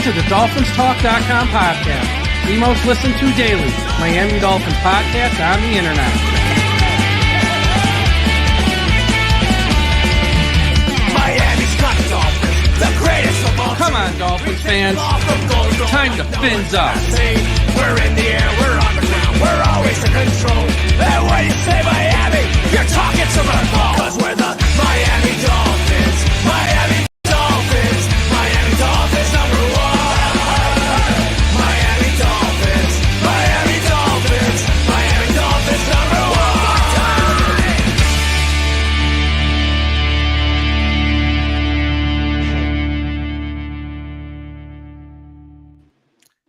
to the DolphinsTalk.com podcast, the most listened to daily Miami Dolphins podcast on the internet. Miami's got the Dolphins, the greatest of all. Come on, Dolphins fans. Time to fins up. We're in the air, we're on the ground, we're always in control. And when you say Miami, you're talking to the ball. Cause we're the Miami Dolphins. Miami Dolphins. Miami Dolphins number one. Miami Dolphins. Miami Dolphins. Miami Dolphins number one.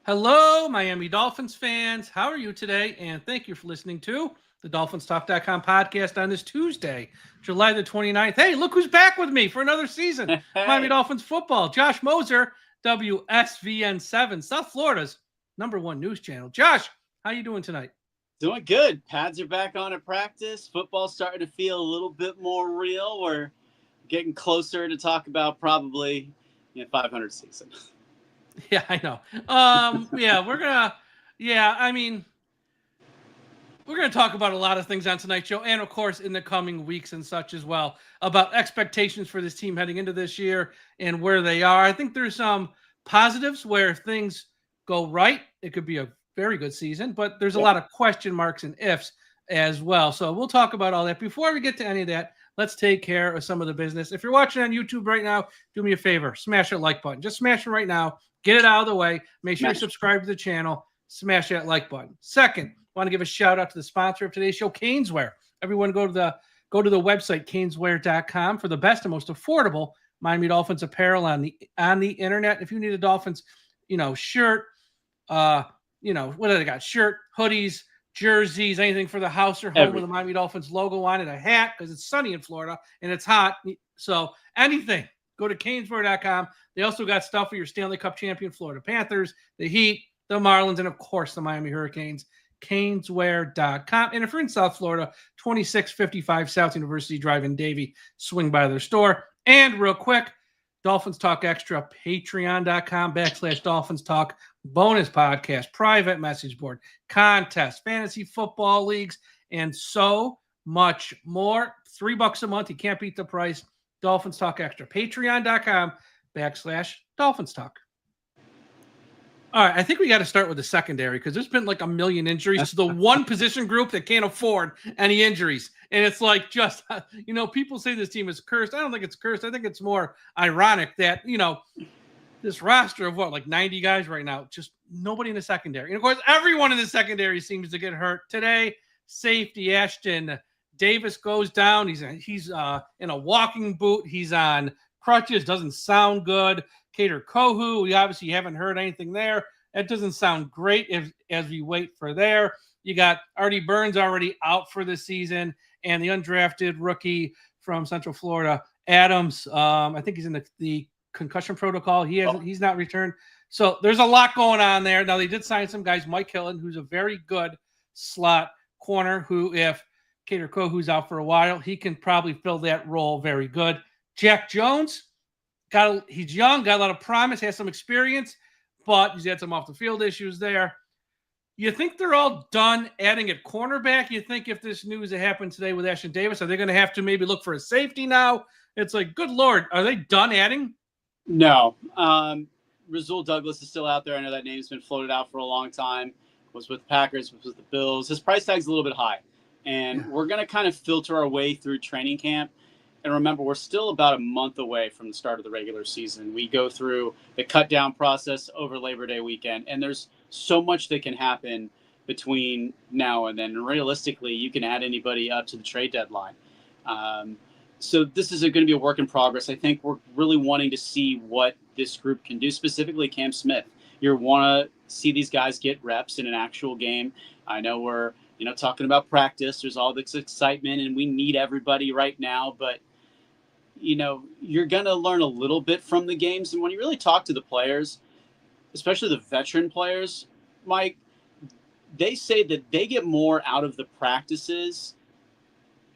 Hello, Miami Dolphins fans. How are you today? And thank you for listening to the DolphinsTalk.com podcast on this Tuesday, July the 29th. Hey, look who's back with me for another season. Hey. Miami Dolphins football. Josh Moser, WSVN7, South Florida's #1 news channel. Josh, how you doing tonight? Doing good. Pads are back on at practice. Football's starting to feel a little bit more real. We're getting closer to talk about probably 500 season. Yeah, I know. We're going to talk about a lot of things on tonight's show and, of course, in the coming weeks and such as well, about expectations for this team heading into this year and where they are. I think there's some positives where if things go right, it could be a very good season, but there's a lot of question marks and ifs as well. So we'll talk about all that. Before we get to any of that, let's take care of some of the business. If you're watching on YouTube right now, do me a favor, smash that like button. Just smash it right now. Get it out of the way. Make sure you subscribe to the channel. Smash that like button. Second, want to give a shout out to the sponsor of today's show, Caneswear. Everyone go to the website, caneswear.com, for the best and most affordable Miami Dolphins apparel on the internet. If you need a Dolphins, shirt, what do they got? Shirt, hoodies, jerseys, anything for the house or home with a Miami Dolphins logo on it, a hat because it's sunny in Florida and it's hot. So anything, go to caneswear.com. They also got stuff for your Stanley Cup champion Florida Panthers, the Heat, the Marlins, and of course the Miami Hurricanes. Caneswear.com. And if you're in South Florida, 2655 South University Drive in Davie, swing by their store. And real quick, Dolphins Talk Extra, patreon.com/Dolphins Talk, bonus podcast, private message board, contest, fantasy football leagues, and so much more. $3 a month. You can't beat the price. Dolphins Talk Extra, patreon.com/Dolphins Talk. All right, I think we got to start with the secondary because there's been like a million injuries to the one position group that can't afford any injuries. And it's like just, people say this team is cursed. I don't think it's cursed. I think it's more ironic that, this roster of 90 guys right now, just nobody in the secondary. And of course, everyone in the secondary seems to get hurt. Today, safety Ashton Davis goes down. He's in a walking boot. He's on crutches. Doesn't sound good. Kader Kohu, we obviously haven't heard anything there. That doesn't sound great as we wait for there. You got Artie Burns already out for the season, and the undrafted rookie from Central Florida, Adams. I think he's in the concussion protocol. He's not returned. So there's a lot going on there. Now they did sign some guys. Mike Hillen, who's a very good slot corner, who if Kader Kohu's out for a while, he can probably fill that role very good. Jack Jones. He's young, got a lot of promise, has some experience, but he's had some off-the-field issues there. You think they're all done adding at cornerback? You think if this news that happened today with Ashton Davis, are they going to have to maybe look for a safety now? It's like, good Lord, are they done adding? No. Rasul Douglas is still out there. I know that name's been floated out for a long time. Was with the Packers, was with the Bills. His price tag's a little bit high, and we're going to kind of filter our way through training camp. And remember, we're still about a month away from the start of the regular season. We go through the cut-down process over Labor Day weekend, and there's so much that can happen between now and then. And realistically, you can add anybody up to the trade deadline. So this is going to be a work in progress. I think we're really wanting to see what this group can do, specifically Cam Smith. You want to see these guys get reps in an actual game. I know we're talking about practice. There's all this excitement, and we need everybody right now, but you're going to learn a little bit from the games. And when you really talk to the players, especially the veteran players, Mike, they say that they get more out of the practices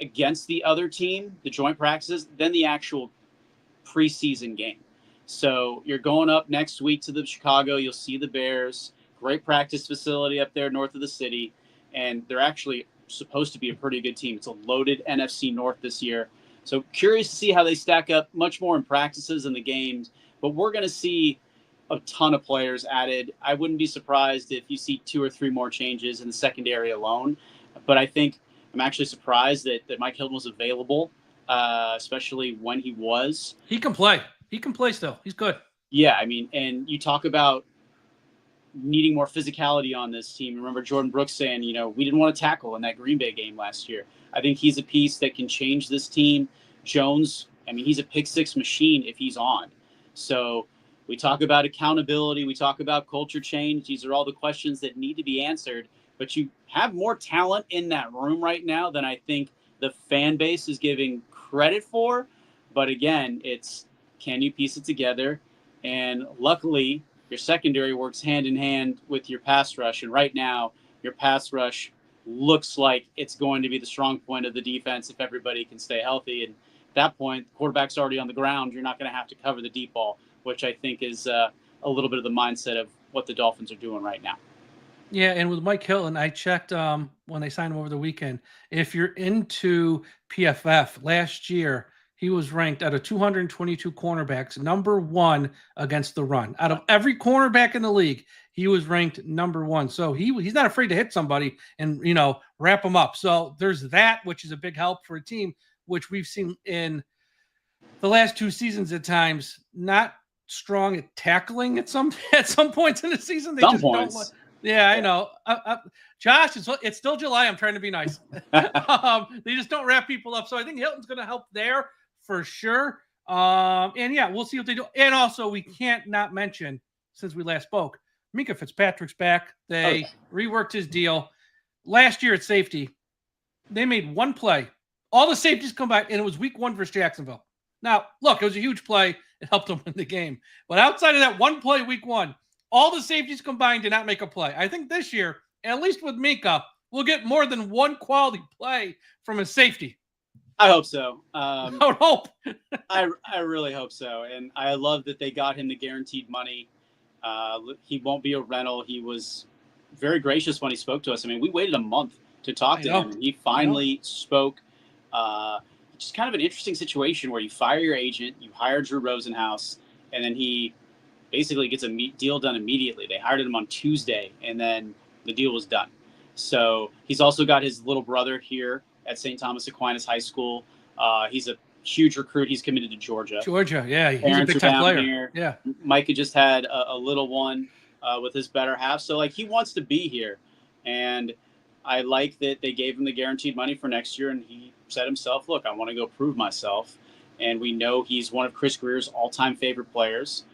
against the other team, the joint practices, than the actual preseason game. So you're going up next week to the Chicago. You'll see the Bears. Great practice facility up there north of the city. And they're actually supposed to be a pretty good team. It's a loaded NFC North this year. So curious to see how they stack up, much more in practices and the games. But we're going to see a ton of players added. I wouldn't be surprised if you see 2 or 3 more changes in the secondary alone. But I think I'm actually surprised that Mike Hilton was available, especially when he was. He can play. He can play still. He's good. Yeah, I mean, and you talk about needing more physicality on this team. Remember Jordan Brooks saying, we didn't want to tackle in that Green Bay game last year. I think he's a piece that can change this team. Jones, I mean, he's a pick six machine if he's on. So we talk about accountability. We talk about culture change. These are all the questions that need to be answered. But you have more talent in that room right now than I think the fan base is giving credit for. But again, it's, can you piece it together? And luckily, your secondary works hand in hand with your pass rush. And right now, your pass rush looks like it's going to be the strong point of the defense if everybody can stay healthy. And at that point, the quarterback's already on the ground. You're not going to have to cover the deep ball, which I think is a little bit of the mindset of what the Dolphins are doing right now. Yeah, and with Mike Hilton, I checked when they signed him over the weekend. If you're into PFF, last year he was ranked out of 222 cornerbacks number 1 against the run. Out of every cornerback in the league, he was ranked number 1. So he's not afraid to hit somebody and wrap them up. So there's that, which is a big help for a team, which we've seen in the last 2 seasons at times. Not strong at tackling at some points in the season. They just don't. Yeah, I know. Josh, it's still July. I'm trying to be nice. They just don't wrap people up. So I think Hilton's going to help there for sure. And yeah, we'll see what they do. And also, we can't not mention, since we last spoke, Minkah Fitzpatrick's back. They reworked his deal. Last year at safety, they made one play. All the safeties come back, and it was week 1 versus Jacksonville. Now, look, it was a huge play. It helped them win the game. But outside of that one play week 1, all the safeties combined did not make a play. I think this year, at least with Minkah, we'll get more than one quality play from a safety. I hope so. I would hope. I really hope so. And I love that they got him the guaranteed money. He won't be a rental. He was very gracious when he spoke to us. I mean, we waited a month to talk to him, and he finally spoke. Just kind of an interesting situation where you fire your agent, you hire Drew Rosenhaus, and then he basically gets a deal done immediately. They hired him on Tuesday, and then the deal was done. So he's also got his little brother here at St. Thomas Aquinas High School. He's a huge recruit. He's committed to Georgia. Yeah, he's a big-time player. Here. Yeah, Micah just had a little one with his better half. So, he wants to be here. And I like that they gave him the guaranteed money for next year, and he said himself, look, I want to go prove myself. And we know he's one of Chris Greer's all-time favorite players.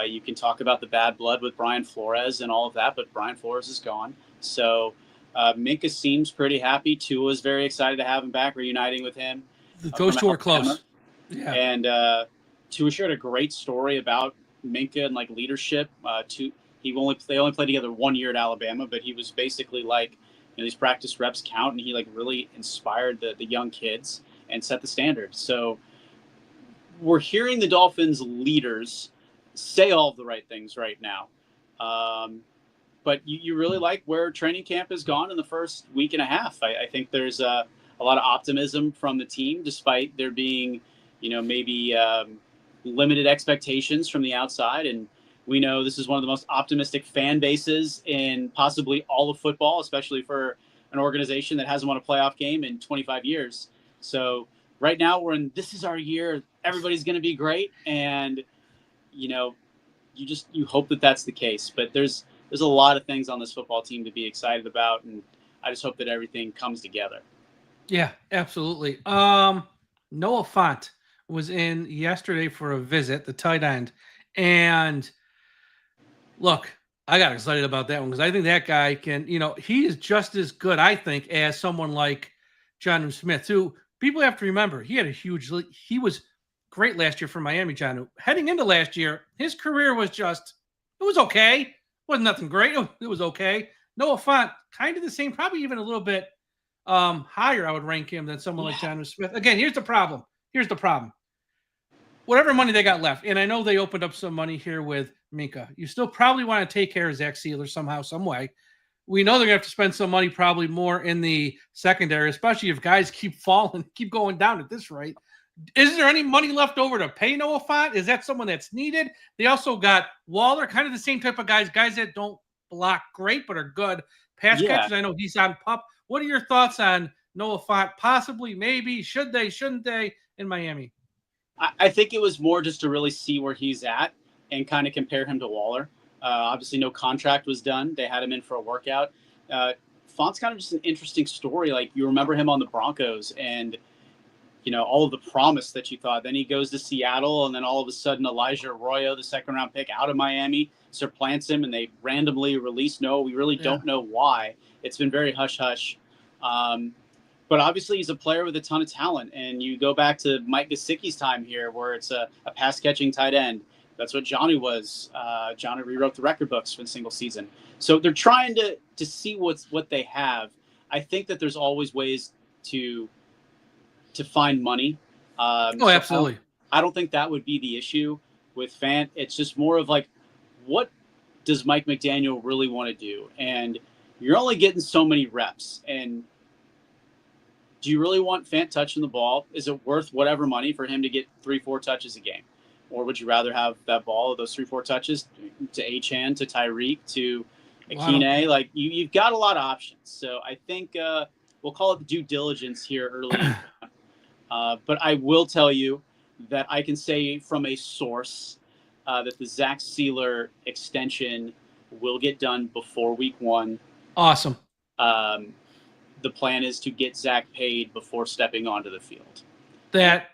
You can talk about the bad blood with Brian Flores and all of that, but Brian Flores is gone. So Minkah seems pretty happy. Tua is very excited to have him back, reuniting with him. Those two are close. Yeah. And Tua shared a great story about Minkah and leadership. They only played together 1 year at Alabama, but he was basically these practice reps count, and he really inspired the young kids and set the standard. So we're hearing the Dolphins leaders say all of the right things right now. But you really like where training camp has gone in the first week and a half. I think there's a lot of optimism from the team, despite there being, maybe limited expectations from the outside. And we know this is one of the most optimistic fan bases in possibly all of football, especially for an organization that hasn't won a playoff game in 25 years. So right now we're in, this is our year. Everybody's going to be great. And, you hope that that's the case. But there's a lot of things on this football team to be excited about. And I just hope that everything comes together. Yeah, absolutely. Noah Fant was in yesterday for a visit, the tight end. And look, I got excited about that one because I think that guy can, he is just as good, I think, as someone like Jonnu Smith, who people have to remember, he was great last year for Miami, Jonnu. Heading into last year, his career was it was okay. It wasn't nothing great. It was okay. Noah Fant, kind of the same, probably even a little bit higher, I would rank him than someone like Jonnu Smith. Again, here's the problem. whatever money they got left, and I know they opened up some money here with Minka, you still probably want to take care of Zach Sealer somehow, some way. We know they're going to have to spend some money probably more in the secondary, especially if guys keep falling, keep going down at this rate. Is there any money left over to pay Noah Fant? Is that someone that's needed? They also got Waller, kind of the same type of guys that don't block great but are good pass catchers. I know he's on PUP. What are your thoughts on Noah Fant? Possibly, maybe, should they, shouldn't they in Miami? I think it was more just to really see where he's at and kind of compare him to Waller. Obviously, no contract was done. They had him in for a workout. Font's kind of just an interesting story. Like, you remember him on the Broncos and, you know, all of the promise that you thought. Then he goes to Seattle, and then all of a sudden Elijah Arroyo, the second-round pick out of Miami, supplants him, and they randomly release Noah. We really don't know why. It's been very hush-hush. But obviously he's a player with a ton of talent. And you go back to Mike Gesicki's time here where it's a pass-catching tight end. That's what Johnny was. Johnny rewrote the record books for the single season. So they're trying to see what they have. I think that there's always ways to find money. Absolutely. I don't think that would be the issue with Fant. It's just more of like, what does Mike McDaniel really want to do? And you're only getting so many reps. And do you really want Fant touching the ball? Is it worth whatever money for him to get 3-4 touches a game? Or would you rather have that ball, those 3-4 touches to Achane, to Tyreek, to Akine? Like, you've got a lot of options. So I think we'll call it the due diligence here early. But I will tell you that I can say from a source that the Zach Sealer extension will get done before week 1. Awesome. The plan is to get Zach paid before stepping onto the field. That's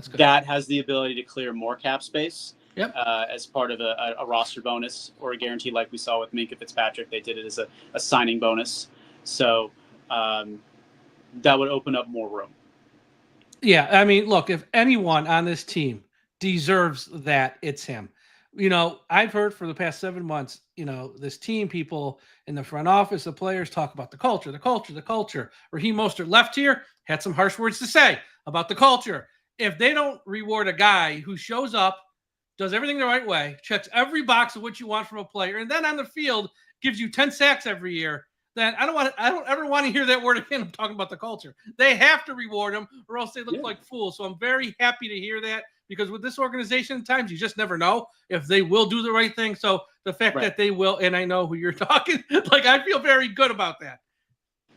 good. That has the ability to clear more cap space. Yep. As part of a roster bonus or a guarantee, like we saw with Minkah Fitzpatrick. They did it as a signing bonus. So that would open up more room. Yeah, I mean, look, if anyone on this team deserves that, it's him. You know, I've heard for the past 7 months, you know, this team, people in the front office, the players talk about the culture. Raheem Mostert left here, had some harsh words to say about the culture. If they don't reward a guy who shows up, does everything the right way, checks every box of what you want from a player, and then on the field gives you 10 sacks every year, then I don't ever want to hear that word again. I'm talking about the culture. They have to reward them or else they look like fools. So I'm very happy to hear that, because with this organization, at times you just never know if they will do the right thing. So the fact that they will, and I know who you're talking, like, I feel very good about that.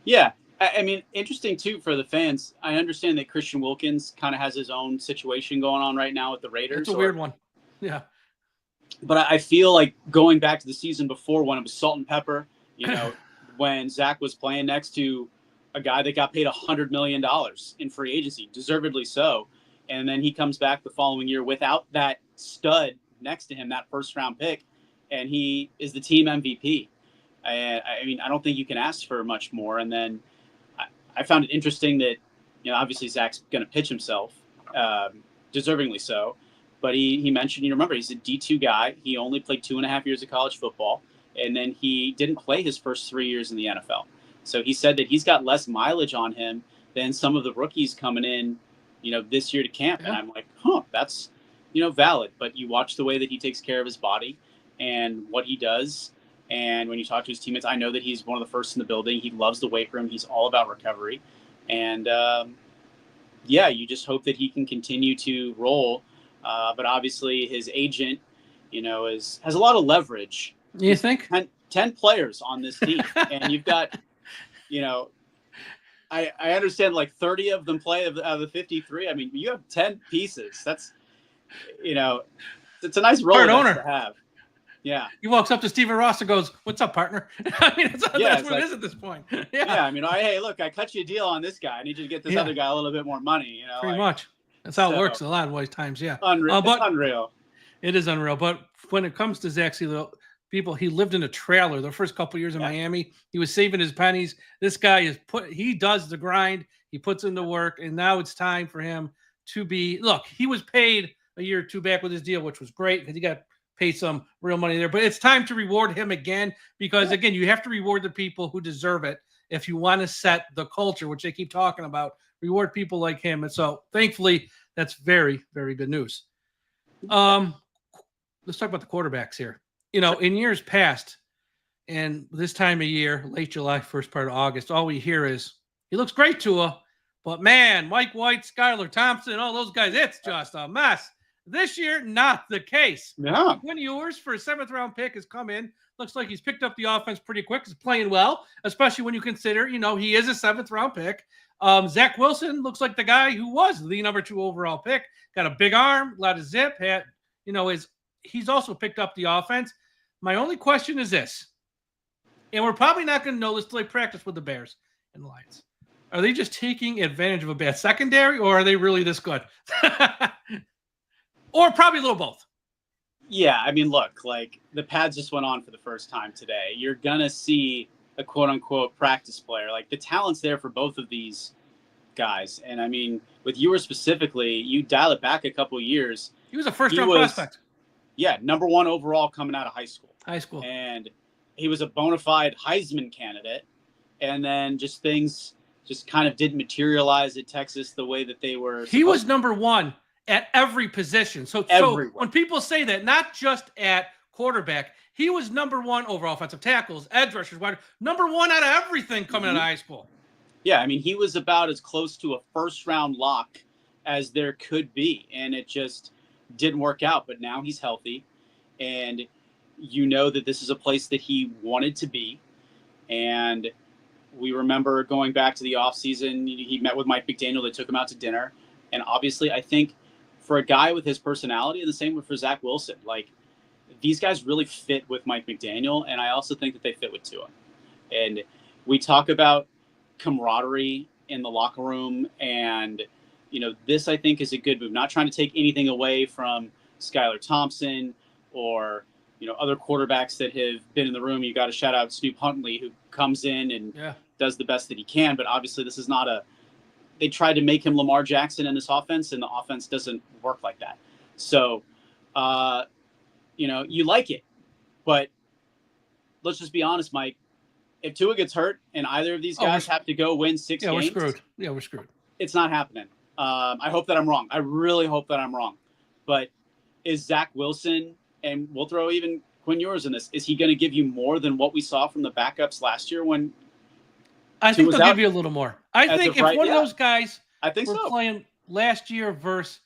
Yeah. I mean, interesting too for the fans. I understand that Christian Wilkins kind of has his own situation going on right now with the Raiders. It's a weird one. Yeah. But I feel like going back to the season before when it was salt and pepper, you know, when Zach was playing next to a guy that got paid $100 million in free agency, deservedly so. And then he comes back the following year without that stud next to him, that first-round pick, and he is the team MVP. I mean, I don't think you can ask for much more. And then I found it interesting that, you know, obviously Zach's going to pitch himself, deservingly so. But he mentioned, you remember, he's a D2 guy. He only played 2.5 years of college football, and then he didn't play his first 3 years in the NFL. So he said that he's got less mileage on him than some of the rookies coming in, you know, this year to camp. And I'm like, that's, you know, valid. But you watch the way that he takes care of his body and what he does. And when you talk to his teammates, I know that he's one of the first in the building. He loves the weight room. He's all about recovery. And, you just hope that he can continue to roll. But obviously his agent, you know, has a lot of leverage. You think? 10 players on this team. And you've got, you know, I understand like 30 of them play out of the 53. I mean, you have 10 pieces. That's, you know, it's a nice role to have. Yeah. He walks up to Steven Ross and goes, "What's up, partner?" I mean, that's what it is at this point. Yeah. I mean, hey, look, I cut you a deal on this guy. I need you to get this other guy a little bit more money. You know, pretty much. That's how it works a lot of times. Yeah. Unreal. It's unreal. It is unreal. But when it comes to Zach Sealer, he lived in a trailer the first couple of years in Miami. He was saving his pennies. This guy he does the grind. He puts in the work, and now it's time for him to he was paid a year or two back with his deal, which was great because he got paid some real money there. But it's time to reward him again because, again, you have to reward the people who deserve it if you want to set the culture, which they keep talking about. Reward people like him. And so, thankfully, that's very, very good news. Let's talk about the quarterbacks here. In years past, and this time of year, late July, first part of August, all we hear is, he looks great, Tua, but man, Mike White, Skylar Thompson, all those guys, it's just a mess. This year, not the case. Yeah. Quinn Ewers for a 7th-round pick has come in. Looks like he's picked up the offense pretty quick. He's playing well, especially when you consider, he is a 7th-round pick. Zach Wilson looks like the guy who was the number 2 overall pick. Got a big arm, a lot of zip. He's also picked up the offense. My only question is this, and we're probably not going to know this till they practice with the Bears and the Lions. Are they just taking advantage of a bad secondary, or are they really this good? Or probably a little both. Yeah, I mean, look, like the pads just went on for the first time today. You're going to see a quote-unquote practice player. Like the talent's there for both of these guys. And I mean, with Ewers specifically, you dial it back a couple of years. He was a first-round prospect. Yeah, number 1 overall coming out of high school. And he was a bona fide Heisman candidate. And then things kind of didn't materialize at Texas the way that they were. He was number 1 at every position. So when people say that, not just at quarterback, he was number 1 over offensive tackles, edge rushers, number 1 out of everything coming out of high school. Yeah, I mean, he was about as close to a first-round lock as there could be, and it just didn't work out. But now he's healthy, and that this is a place that he wanted to be. And we remember going back to the offseason, he met with Mike McDaniel. They took him out to dinner. And obviously, I think for a guy with his personality, and the same for Zach Wilson, like these guys really fit with Mike McDaniel, and I also think that they fit with Tua. And we talk about camaraderie in the locker room, and this I think is a good move. Not trying to take anything away from Skylar Thompson or other quarterbacks that have been in the room. You got to shout out Snoop Huntley, who comes in and does the best that he can. But obviously, this is not they tried to make him Lamar Jackson in this offense, and the offense doesn't work like that. So, you like it, but let's just be honest, Mike. If Tua gets hurt and either of these guys have to go win 6 games, we're screwed. Yeah, we're screwed. It's not happening. I hope that I'm wrong. I really hope that I'm wrong. But is Zach Wilson, and we'll throw even Quinn Ewers in this, is he going to give you more than what we saw from the backups last year when I think they'll give you a little more. I think if one of those guys were playing last year versus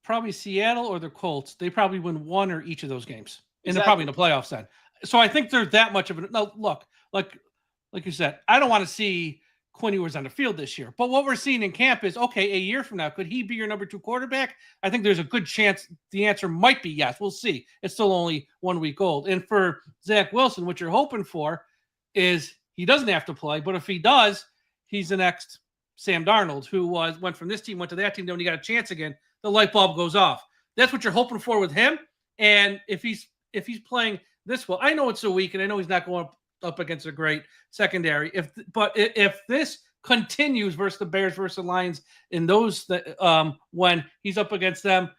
probably Seattle or the Colts, they probably win one or each of those games. And they're probably in the playoffs then. So I think they're that much of a – no, look, like you said, I don't want to see Quinn Ewers on the field this year. But what we're seeing in camp is, okay, a year from now, could he be your number 2 quarterback? I think there's a good chance the answer might be yes. We'll see. It's still only 1 week old. And for Zach Wilson, what you're hoping for is he doesn't have to play. But if he does, he's the next Sam Darnold, who went from this team, went to that team. Then when he got a chance again, the light bulb goes off. That's what you're hoping for with him. And if he's playing this well, I know it's a week, and I know he's not going up against a great secondary. If this continues versus the Bears versus the Lions in those when he's up against them,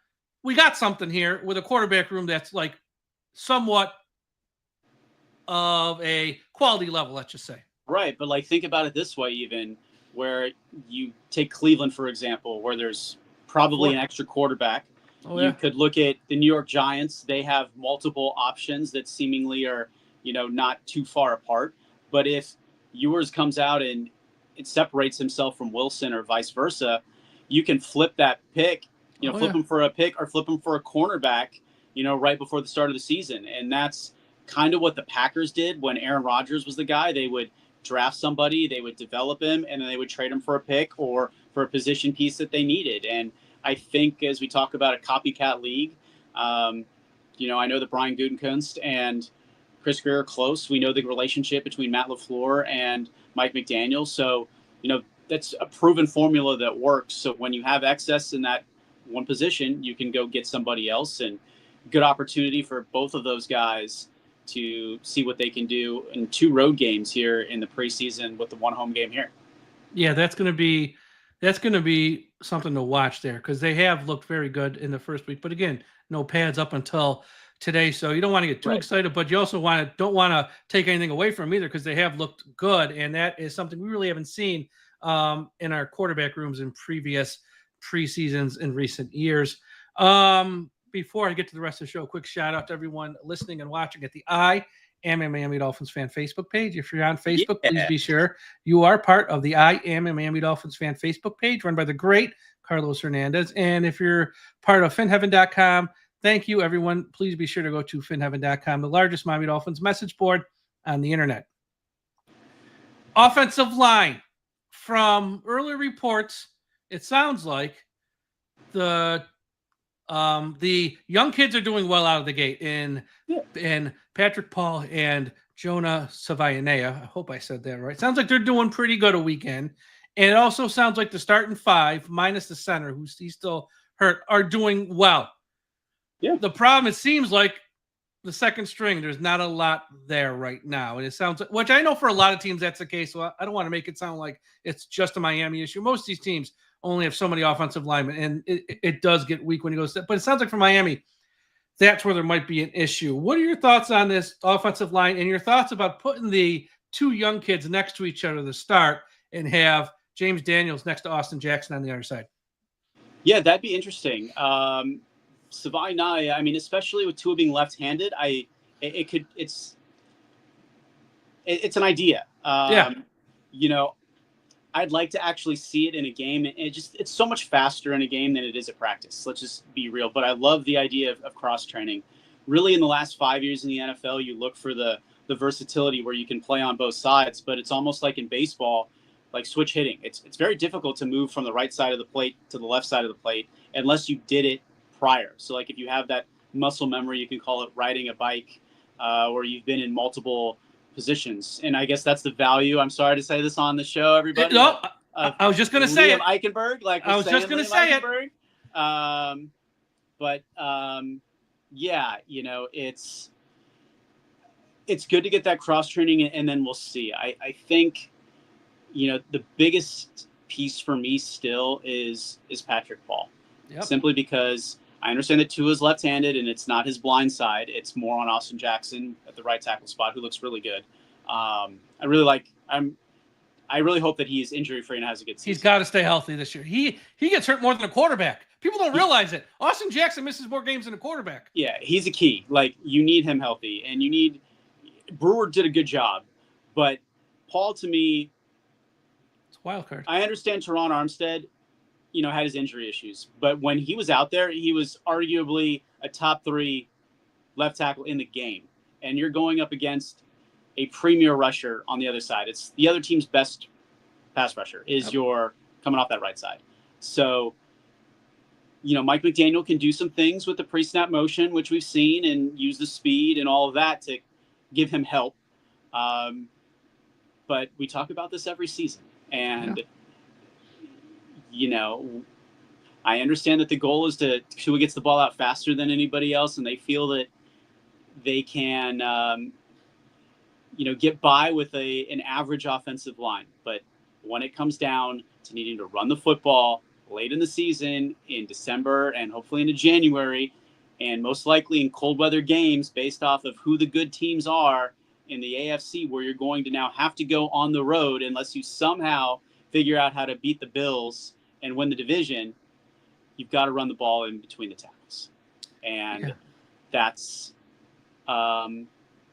we got something here with a quarterback room that's like somewhat of a quality level, let's just say. Right, but like think about it this way, even where you take Cleveland, for example, where there's probably an extra quarterback. You could look at the New York Giants. They have multiple options that seemingly are, not too far apart. But if Ewers comes out and it separates himself from Wilson or vice versa, you can flip that pick, flip him for a pick or flip him for a cornerback, right before the start of the season. And that's kind of what the Packers did when Aaron Rodgers was the guy. They would draft somebody, they would develop him, and then they would trade him for a pick or for a position piece that they needed. And I think as we talk about a copycat league, I know that Brian Gutekunst and Chris Greer are close. We know the relationship between Matt LaFleur and Mike McDaniel. So, that's a proven formula that works. So when you have excess in that one position, you can go get somebody else, and good opportunity for both of those guys to see what they can do in 2 road games here in the preseason with the 1 home game here. Yeah, that's going to be something to watch there, because they have looked very good in the first week. But again, no pads up until today, so you don't want to get too excited, but you also don't want to take anything away from them either, because they have looked good, and that is something we really haven't seen in our quarterback rooms in previous preseasons in recent years. Before I get to the rest of the show, a quick shout out to everyone listening and watching at the I Am a Miami Dolphins Fan Facebook page. If you're on Facebook, please be sure you are part of the I Am a Miami Dolphins Fan Facebook page run by the great Carlos Hernandez. And if you're part of finheaven.com, thank you, everyone. Please be sure to go to finheaven.com, the largest Miami Dolphins message board on the internet. Offensive line. From early reports, it sounds like the young kids are doing well out of the gate in Patrick Paul and Jonah Savayanea. I hope I said that right. Sounds like they're doing pretty good a weekend. And it also sounds like the starting five, minus the center, who's he's still hurt, are doing well. Yeah. The problem, it seems like the second string, there's not a lot there right now. And it sounds like, which I know for a lot of teams that's the case. So I don't want to make it sound like it's just a Miami issue. Most of these teams only have so many offensive linemen, and it does get weak when you go to, but it sounds like for Miami, that's where there might be an issue. What are your thoughts on this offensive line and your thoughts about putting the two young kids next to each other to start and have James Daniels next to Austin Jackson on the other side? Yeah, that'd be interesting. Savai, I mean, especially with Tua being left-handed, it's an idea. You know, I'd like to actually see it in a game. It's so much faster in a game than it is at practice. Let's just be real. But I love the idea of cross-training. Really, in the last 5 years in the NFL, you look for the versatility where you can play on both sides. But it's almost like in baseball, like switch hitting. It's very difficult to move from the right side of the plate to the left side of the plate unless you did it prior. So like if you have that muscle memory, you can call it riding a bike, where you've been in multiple positions. And I guess that's the value. I'm sorry to say this on the show, everybody. No, I was just going to say it. Eichenberg, like I was just going to say it. Yeah, you know, it's good to get that cross training, and then we'll see. I think, you know, the biggest piece for me still is Patrick Paul. Yep. Simply Simply because I understand that Tua is left-handed and it's not his blind side. It's more on Austin Jackson at the right tackle spot, who looks really good. I really hope that he's injury-free and has a good season. He's got to stay healthy this year. He gets hurt more than a quarterback. People don't realize it. Austin Jackson misses more games than a quarterback. Yeah, he's a key. Like, you need him healthy, and Brewer did a good job, but Paul, to me, it's a wild card. I understand Teron Armstead, you know, had his injury issues, but when he was out there, he was arguably a top 3 left tackle in the game. And you're going up against a premier rusher on the other side. It's the other team's best pass rusher is your coming off that right side. So, you know, Mike McDaniel can do some things with the pre-snap motion, which we've seen, and use the speed and all of that to give him help. But we talk about this every season, and you know, I understand that the goal is to Tua gets the ball out faster than anybody else, and they feel that they can, you know, get by with an average offensive line. But when it comes down to needing to run the football late in the season, in December and hopefully into January, and most likely in cold weather games based off of who the good teams are in the AFC, where you're going to now have to go on the road unless you somehow figure out how to beat the Bills and win the division, you've got to run the ball in between the tackles. And that's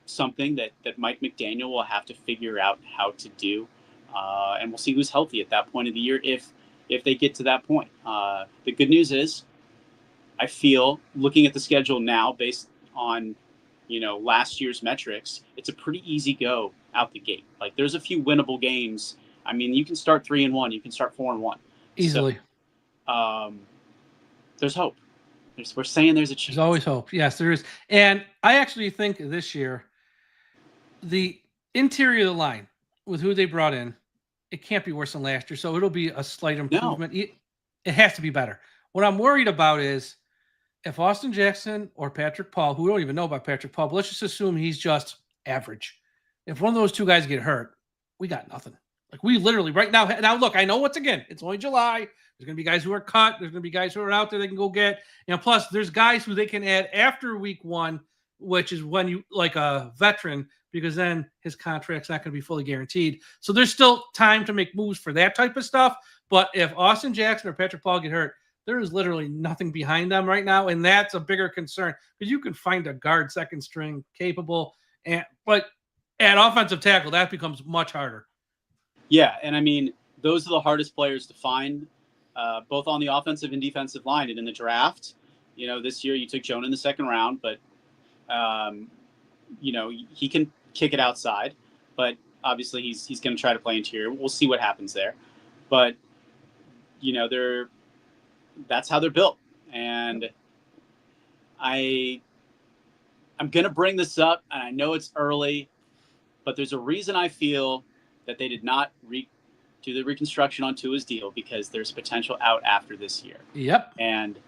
something that Mike McDaniel will have to figure out how to do. And we'll see who's healthy at that point of the year if they get to that point. The good news is, I feel, looking at the schedule now based on, you know, last year's metrics, it's a pretty easy go out the gate. Like, there's a few winnable games. I mean, you can start 3-1, you can start 4-1 easily. So, there's hope. We're saying there's a chance. There's always hope. Yes, there is. And I actually think this year, the interior of the line with who they brought in, it can't be worse than last year. So it'll be a slight improvement. No. It has to be better. What I'm worried about is if Austin Jackson or Patrick Paul, who we don't even know about Patrick Paul, but let's just assume he's just average. If one of those two guys get hurt, we got nothing. Like, we literally right now. Now, look, I know once again, it's only July. There's going to be guys who are cut. There's going to be guys who are out there they can go get. You know, plus there's guys who they can add after week 1, which is when you like a veteran, because then his contract's not going to be fully guaranteed. So there's still time to make moves for that type of stuff. But if Austin Jackson or Patrick Paul get hurt, There is literally nothing behind them right now, and that's a bigger concern because you can find a guard second string capable, but at offensive tackle that becomes much harder. Yeah, and I mean those are the hardest players to find, both on the offensive and defensive line. And in the draft, this year you took Jonah in the second round, but he can kick it outside, but obviously he's going to try to play interior. We'll see what happens there, but that's how they're built. And I'm going to bring this up, and I know it's early, but there's a reason I feel that they did not do the reconstruction on Tua's deal, because there's potential out after this year. Yep. And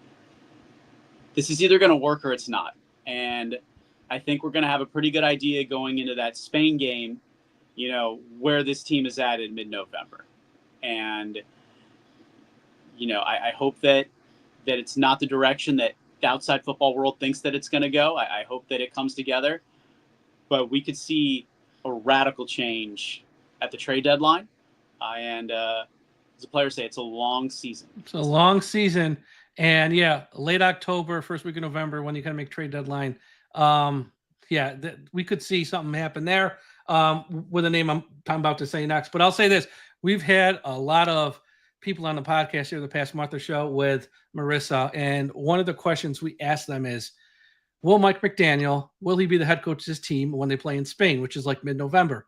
this is either going to work or it's not. And I think we're going to have a pretty good idea going into that Spain game, where this team is at in mid-November. And, I hope that it's not the direction that the outside football world thinks that it's going to go. I hope that it comes together. But we could see a radical change at the trade deadline. And as the players say, it's a long season. It's a long season. And, late October, first week of November, when you kind of make trade deadline, we could see something happen there with a name I'm about to say next. But I'll say this. We've had a lot of people on the podcast here the past month or so with Marissa, and one of the questions we asked them is, will Mike McDaniel, will he be the head coach of his team when they play in Spain, which is like mid-November?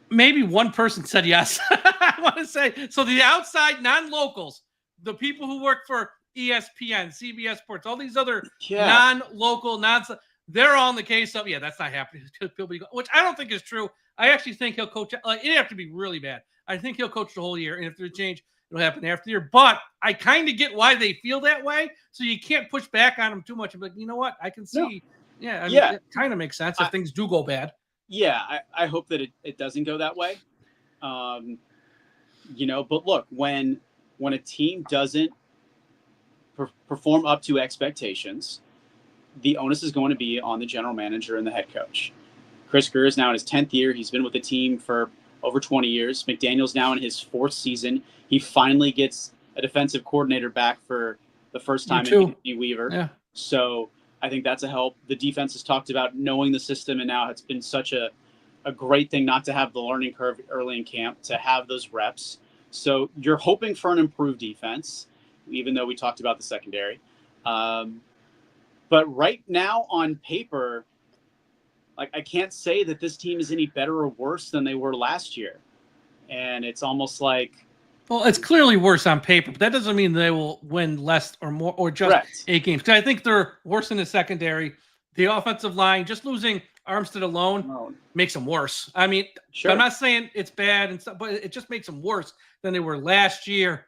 Maybe one person said yes. I want to say, so the outside non-locals, the people who work for ESPN, CBS Sports, all these other non-local, they're all in the case of, that's not happening, which I don't think is true. I actually think he'll coach. It'd have to be really bad. I think he'll coach the whole year, and if there's a change, it'll happen after the year. But I kind of get why they feel that way, so you can't push back on them too much. I'm like, you know what? I can see. No. It kind of makes sense if things do go bad. Yeah, I hope that it doesn't go that way. But look, when a team doesn't perform up to expectations, the onus is going to be on the general manager and the head coach. Chris Grier is now in his 10th year. He's been with the team for over 20 years. McDaniel's now in his 4th season. He finally gets a defensive coordinator back for the first time in Anthony Weaver. Yeah. So I think that's a help. The defense has talked about knowing the system, and now it's been such a great thing not to have the learning curve early in camp, to have those reps. So you're hoping for an improved defense, even though we talked about the secondary. But right now on paper, I can't say that this team is any better or worse than they were last year. And it's almost like... Well, it's clearly worse on paper, but that doesn't mean they will win less or more or just 8 games. Because I think they're worse in the secondary. The offensive line, just losing Armstead alone makes them worse. I mean, I'm not saying it's bad and stuff, but it just makes them worse than they were last year.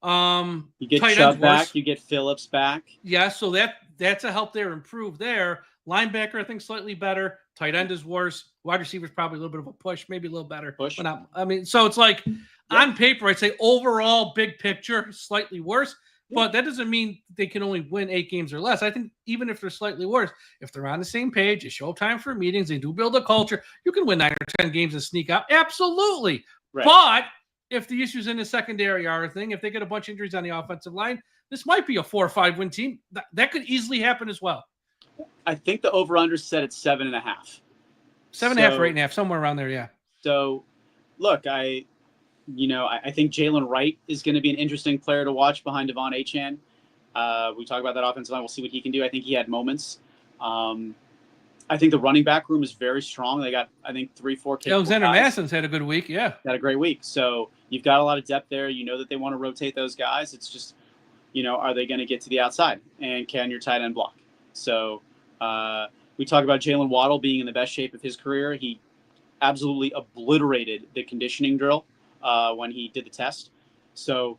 You get Chubb back, you get Phillips back. Yeah, so that's a help there, improve there. Linebacker, I think, slightly better. Tight end is worse. Wide receiver's probably a little bit of a push, maybe a little better. But not, so it's like on paper, I'd say overall, big picture, slightly worse. But that doesn't mean they can only win 8 games or less. I think even if they're slightly worse, if they're on the same page, you show time for meetings, they do build a culture, you can win 9 or 10 games and sneak out. Absolutely. Right. But if the issues in the secondary are a thing, if they get a bunch of injuries on the offensive line, this might be a 4 or 5 win team. That could easily happen as well. I think the over-under set at 7.5. 7.5 or 8.5, somewhere around there, yeah. So, look, I think Jalen Wright is going to be an interesting player to watch behind Devon Achane. We talk about that offensive line. We'll see what he can do. I think he had moments. I think the running back room is very strong. They got, 3-4 kids. Alexander Masson's had a good week, yeah. Had a great week. So you've got a lot of depth there. You know that they want to rotate those guys. It's just, are they going to get to the outside? And can your tight end block? So we talk about Jalen Waddle being in the best shape of his career. He absolutely obliterated the conditioning drill when he did the test. So,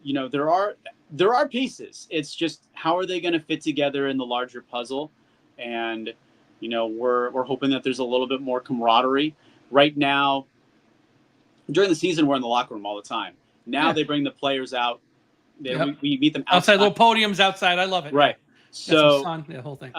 there are pieces. It's just how are they going to fit together in the larger puzzle? And, we're hoping that there's a little bit more camaraderie. Right now, during the season, we're in the locker room all the time. Now they bring the players out. We meet them outside. Little podiums outside. I love it. Right. So the whole thing.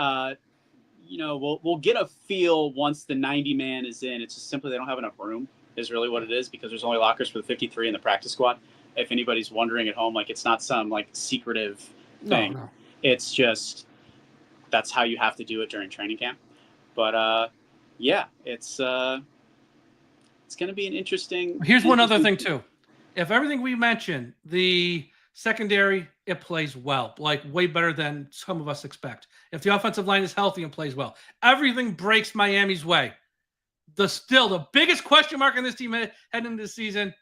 We'll get a feel once the 90-man is in. It's just simply they don't have enough room is really what it is, because there's only lockers for the 53 and the practice squad. If anybody's wondering at home, like it's not some like secretive thing. No. It's just that's how you have to do it during training camp. But yeah, it's going to be an interesting. Here's one other thing too. If everything we mentioned, the secondary, it plays well, like way better than some of us expect. If the offensive line is healthy and plays well, everything breaks Miami's way. The biggest question mark on this team heading into the season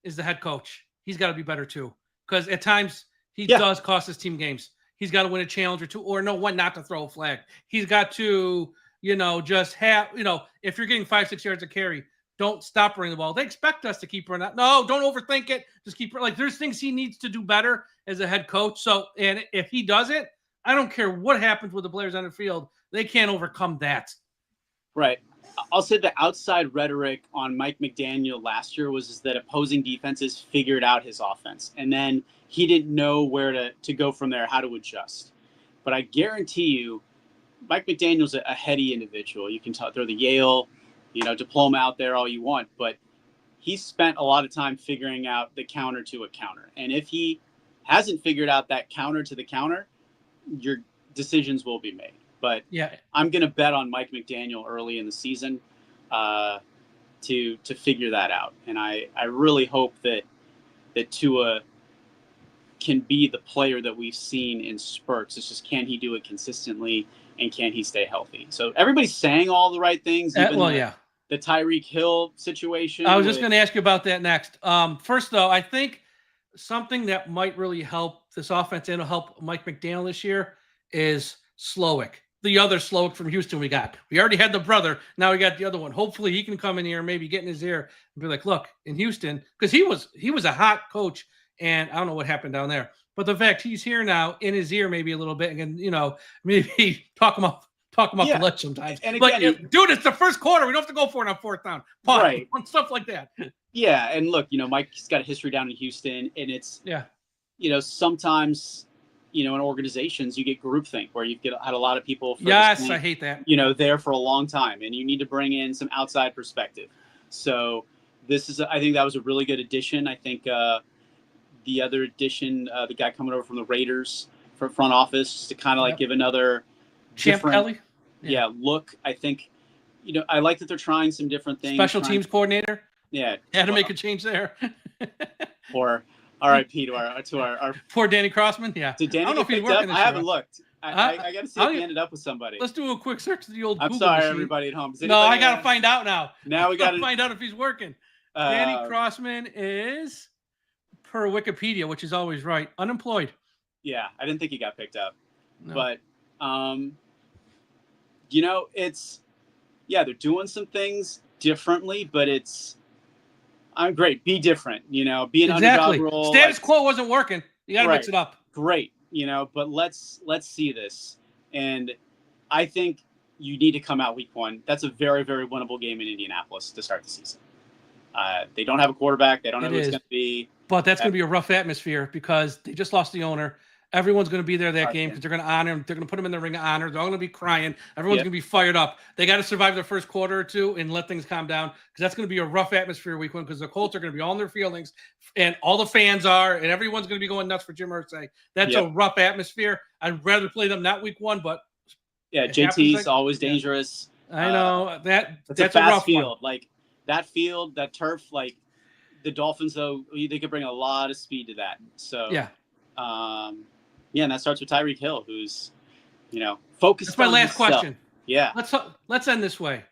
is the head coach. He's got to be better too, because at times he does cost his team games. He's got to win a challenge or two, or know when not to throw a flag. He's got to, just have, if you're getting 5-6 yards of carry, don't stop running the ball. They expect us to keep running. No, don't overthink it. Just keep there's things he needs to do better as a head coach. So, and if he does it, I don't care what happens with the players on the field. They can't overcome that. Right. I'll say the outside rhetoric on Mike McDaniel last year was that opposing defenses figured out his offense, and then he didn't know where to go from there, how to adjust. But I guarantee you, Mike McDaniel's a heady individual. You can throw the Yale, diploma out there all you want, but he spent a lot of time figuring out the counter to a counter. And if he hasn't figured out that counter to the counter, your decisions will be made. But yeah, I'm going to bet on Mike McDaniel early in the season to figure that out. And I really hope that Tua can be the player that we've seen in spurts. It's just, can he do it consistently, and can he stay healthy? So everybody's saying all the right things. Even the Tyreek Hill situation. I was just going to ask you about that next. First, though, I think something that might really help this offense and will help Mike McDaniel this year is Slowick. The other Slowick from Houston we got. We already had the brother. Now we got the other one. Hopefully he can come in here and maybe get in his ear and be like, look, in Houston, because he was a hot coach, and I don't know what happened down there. But the fact he's here now, in his ear maybe a little bit, and maybe talk him up the ledge sometimes. And again, dude, it's the first quarter. We don't have to go for it on fourth down. Right. Stuff like that. Yeah, and look, Mike's got a history down in Houston, and it's sometimes in organizations you get groupthink where you've had a lot of people. Yes, I hate that. There for a long time, and you need to bring in some outside perspective. So I think that was a really good addition. I think the other addition, the guy coming over from the Raiders for front office, just to kind of give another Champ Kelly. Yeah, look, I think I like that they're trying some different things. Special teams coordinator. Yeah, had to make a change there. Or R.I.P. to our poor Danny Crossman. Yeah, did Danny get picked up? I haven't looked. I got to see if he ended up with somebody. Let's do a quick search of the old. I'm Google sorry, machine. everybody at home. No, I got to find out now. Now we got to find out if he's working. Danny Crossman is, per Wikipedia, which is always right, unemployed. Yeah, I didn't think he got picked up, but they're doing some things differently, but I'm great. Be different, be an underdog role. Status quo wasn't working. You got to mix it up. Great, but let's see this. And I think you need to come out week one. That's a very, very winnable game in Indianapolis to start the season. They don't have a quarterback. They don't know who it's going to be. But that's going to be a rough atmosphere because they just lost the owner. Everyone's going to be there that game because they're going to honor him. They're going to put him in the ring of honor. They're all going to be crying. Everyone's going to be fired up. They got to survive their first quarter or two and let things calm down because that's going to be a rough atmosphere week one because the Colts are going to be all in their feelings and all the fans are and everyone's going to be going nuts for Jim Irsay. That's a rough atmosphere. I'd rather play them not week one, but JT's always dangerous. I know that's a fast rough field. One. Like that field, that turf, like the Dolphins though, they could bring a lot of speed to that. So and that starts with Tyreek Hill, who's, focused. That's my last question. Yeah. Let's end this way.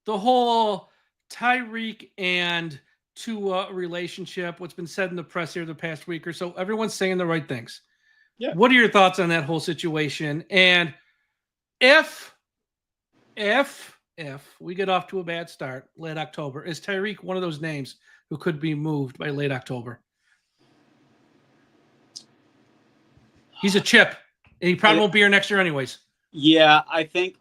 The whole Tyreek and Tua relationship, what's been said in the press here the past week or so, everyone's saying the right things. Yeah. What are your thoughts on that whole situation? And if we get off to a bad start late October, is Tyreek one of those names who could be moved by late October? He's a chip, and he probably won't be here next year anyways. Yeah, I think,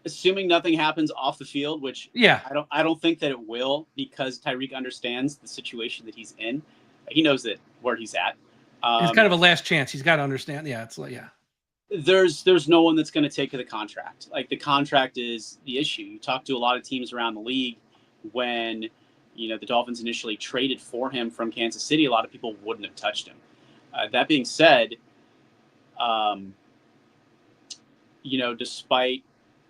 assuming nothing happens off the field, which I don't think that it will, because Tyreek understands the situation that he's in. He knows where he's at. It's kind of a last chance. He's got to understand. Yeah, There's no one that's going to take the contract. Like the contract is the issue. You talk to a lot of teams around the league when the Dolphins initially traded for him from Kansas City, a lot of people wouldn't have touched him. That being said, despite,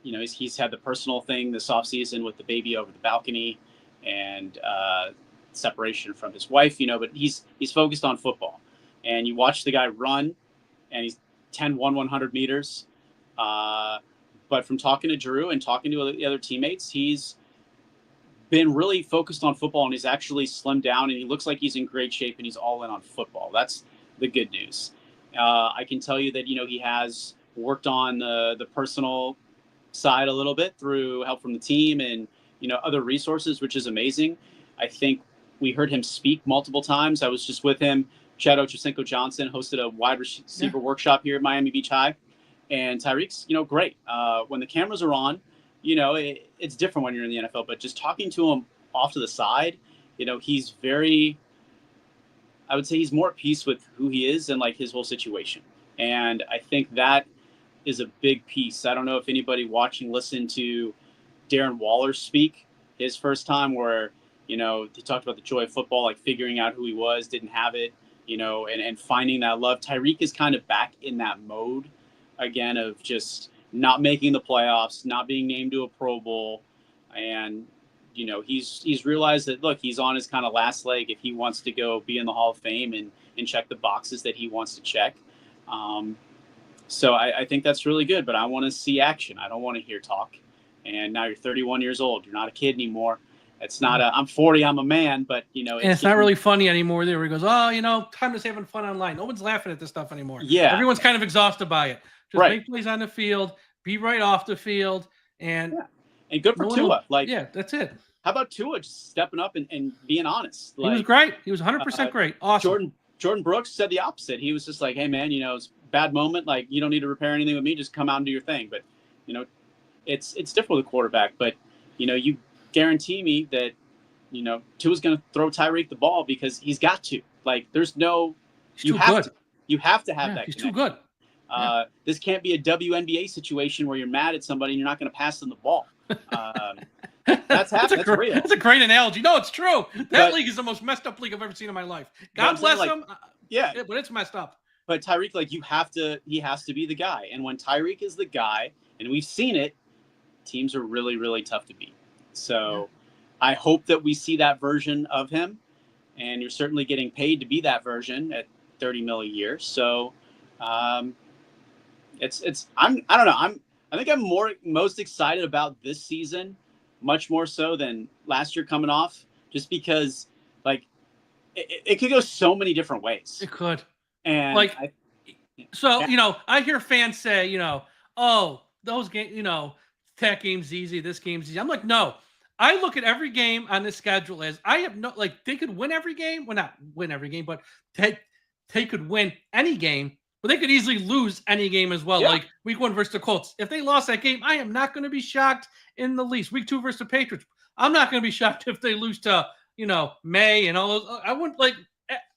he's had the personal thing this offseason with the baby over the balcony and separation from his wife, but he's focused on football. And you watch the guy run, and he's 100 meters. But from talking to Drew and talking to the other teammates, he's been really focused on football, and he's actually slimmed down, and he looks like he's in great shape, and he's all in on football. That's the good news. I can tell you that, he has worked on the personal side a little bit through help from the team and, other resources, which is amazing. I think we heard him speak multiple times. I was just with him. Chad Ochocinco-Johnson hosted a wide receiver workshop here at Miami Beach High. And Tyreek's, great. When the cameras are on, it's different when you're in the NFL. But just talking to him off to the side, he's I would say he's more at peace with who he is and like his whole situation. And I think that is a big piece. I don't know if anybody watching listened to Darren Waller speak his first time where, he talked about the joy of football, like figuring out who he was, didn't have it, and finding that love. Tyreek is kind of back in that mode again of just not making the playoffs, not being named to a Pro Bowl. And, he's realized that, look, he's on his kind of last leg if he wants to go be in the Hall of Fame and check the boxes that he wants to check. So I think that's really good, but I want to see action. I don't want to hear talk. And now you're 31 years old. You're not a kid anymore. It's not I'm 40, I'm a man, but, and it's not really funny anymore there. Where he goes, time is having fun online. No one's laughing at this stuff anymore. Yeah. Everyone's kind of exhausted by it. Just make plays on the field, be right off the field, and good for Tua. That's it. How about Tua just stepping up and being honest? He was great. He was 100% great. Awesome. Jordan Brooks said the opposite. He was just like, hey, man, it's a bad moment. Like, you don't need to repair anything with me. Just come out and do your thing. But, it's different with a quarterback. But, you guarantee me that, Tua's going to throw Tyreek the ball because he's got to. Like, there's no – you have to have that. He's connection. too good. This can't be a WNBA situation where you're mad at somebody and you're not going to pass them the ball. That's happening. That's real. That's a great analogy. No, it's true. That league is the most messed up league I've ever seen in my life. God bless him. Yeah, but it's messed up. But Tyreek, he has to be the guy. And when Tyreek is the guy, and we've seen it, teams are really, really tough to beat. So I hope that we see that version of him. And you're certainly getting paid to be that version at $30 million a year. So I don't know. I think I'm most excited about this season, much more so than last year coming off, just because it could go so many different ways. It could. And I hear fans say, those games, that game's easy, this game's easy. I'm like, no. I look at every game on this schedule as I have they could win every game. Well, not win every game, but they could win any game. But they could easily lose any game as well, like week 1 versus the Colts. If they lost that game, I am not going to be shocked in the least. Week 2 versus the Patriots, I'm not going to be shocked if they lose to, May and all those. I wouldn't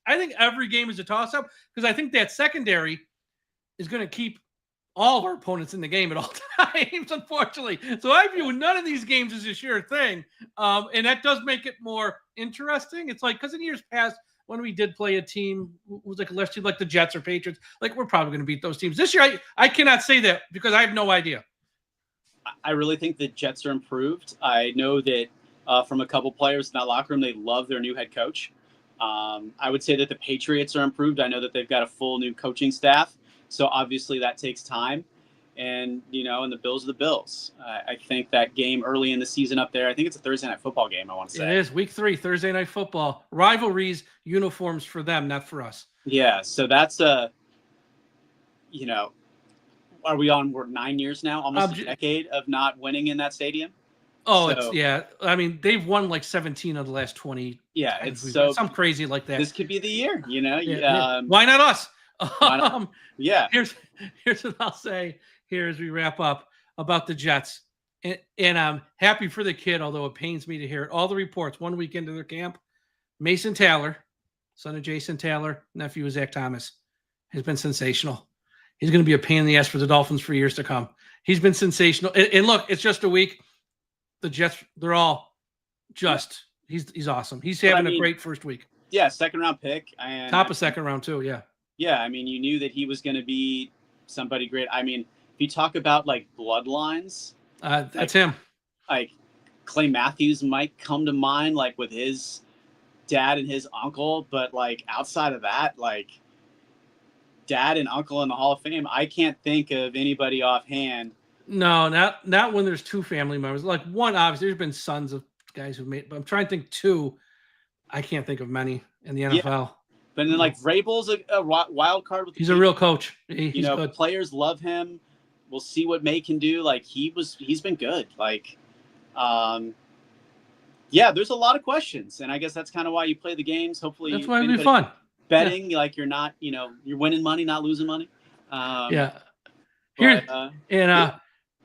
I think every game is a toss-up because I think that secondary is going to keep all of our opponents in the game at all times, unfortunately. So I view none of these games as a sure thing. And that does make it more interesting. It's because in years past, when we did play a team who was a left team like the Jets or Patriots, we're probably going to beat those teams. This year, I cannot say that because I have no idea. I really think the Jets are improved. I know that from a couple players in that locker room, they love their new head coach. I would say that the Patriots are improved. I know that they've got a full new coaching staff. So obviously that takes time. And, and the Bills are the Bills. I think that game early in the season up there, I think it's a Thursday night football game, I want to say. It is week 3, Thursday night football. Rivalries, uniforms for them, not for us. Yeah. So that's are we on, we're 9 years now, almost a decade of not winning in that stadium? Oh, so, I mean, they've won 17 of the last 20. Yeah. It's so something crazy like that. This could be the year, Why not us? Yeah. Here's what I'll say here as we wrap up about the Jets. And I'm happy for the kid, although it pains me to hear it. All the reports 1 week into their camp, Mason Taylor, son of Jason Taylor, nephew of Zach Thomas, has been sensational. He's going to be a pain in the ass for the Dolphins for years to come. He's been sensational. And look, it's just a week. The Jets, they're all just, He's awesome. He's having a great first week. Yeah, second-round pick. And top of second round, too, yeah. Yeah, I mean, you knew that he was going to be somebody great. I mean, if you talk about, like, bloodlines. That's him. Like, Clay Matthews might come to mind, like, with his dad and his uncle. But, like, outside of that, like, dad and uncle in the Hall of Fame, I can't think of anybody offhand. No, not when there's two family members. Like, one, obviously, there's been sons of guys who've made, but I'm trying to think two. I can't think of many in the NFL. Yeah. But then, like, Vrabel's a wild card with the He's a real coach. He's good. Players love him. We'll see what May can do. Like, he's been good. Like, yeah, there's a lot of questions, and I guess that's kind of why you play the games. Hopefully, that's why it'll be fun. Betting, like, you're not, you're winning money, not losing money. Yeah.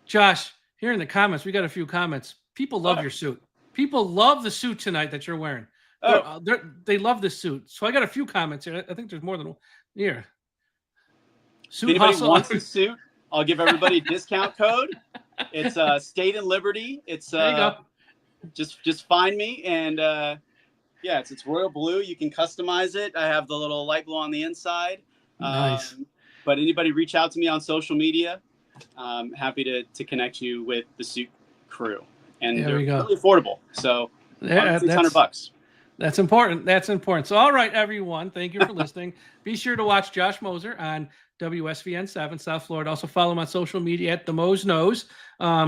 Josh, here in the comments, we got a few comments. People love your suit. People love the suit tonight that you're wearing. They love this suit. So I got a few comments here. I think there's more than one. Here. Suit if anybody wants a suit, I'll give everybody a discount code. It's State and Liberty. It's there you go. Just find me, and yeah, it's royal blue. You can customize it. I have the little light blue on the inside. Nice. But anybody reach out to me on social media. I'm happy to connect you with the suit crew, and they're really affordable. So $600. That's important. That's important. So, all right, everyone. Thank you for listening. Be sure to watch Josh Moser on WSVN 7 South Florida. Also follow him on social media at The Mose Knows.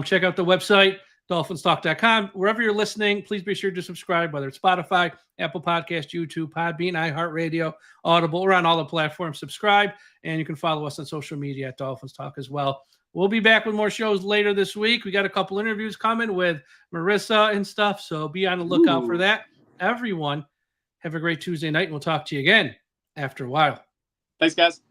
Check out the website, DolphinsTalk.com. Wherever you're listening, please be sure to subscribe, whether it's Spotify, Apple Podcast, YouTube, Podbean, iHeartRadio, Audible. We're on all the platforms. Subscribe, and you can follow us on social media at Dolphins Talk as well. We'll be back with more shows later this week. We got a couple interviews coming with Marissa and stuff, so be on the lookout for that. Everyone, have a great Tuesday night, and we'll talk to you again after a while. Thanks, guys.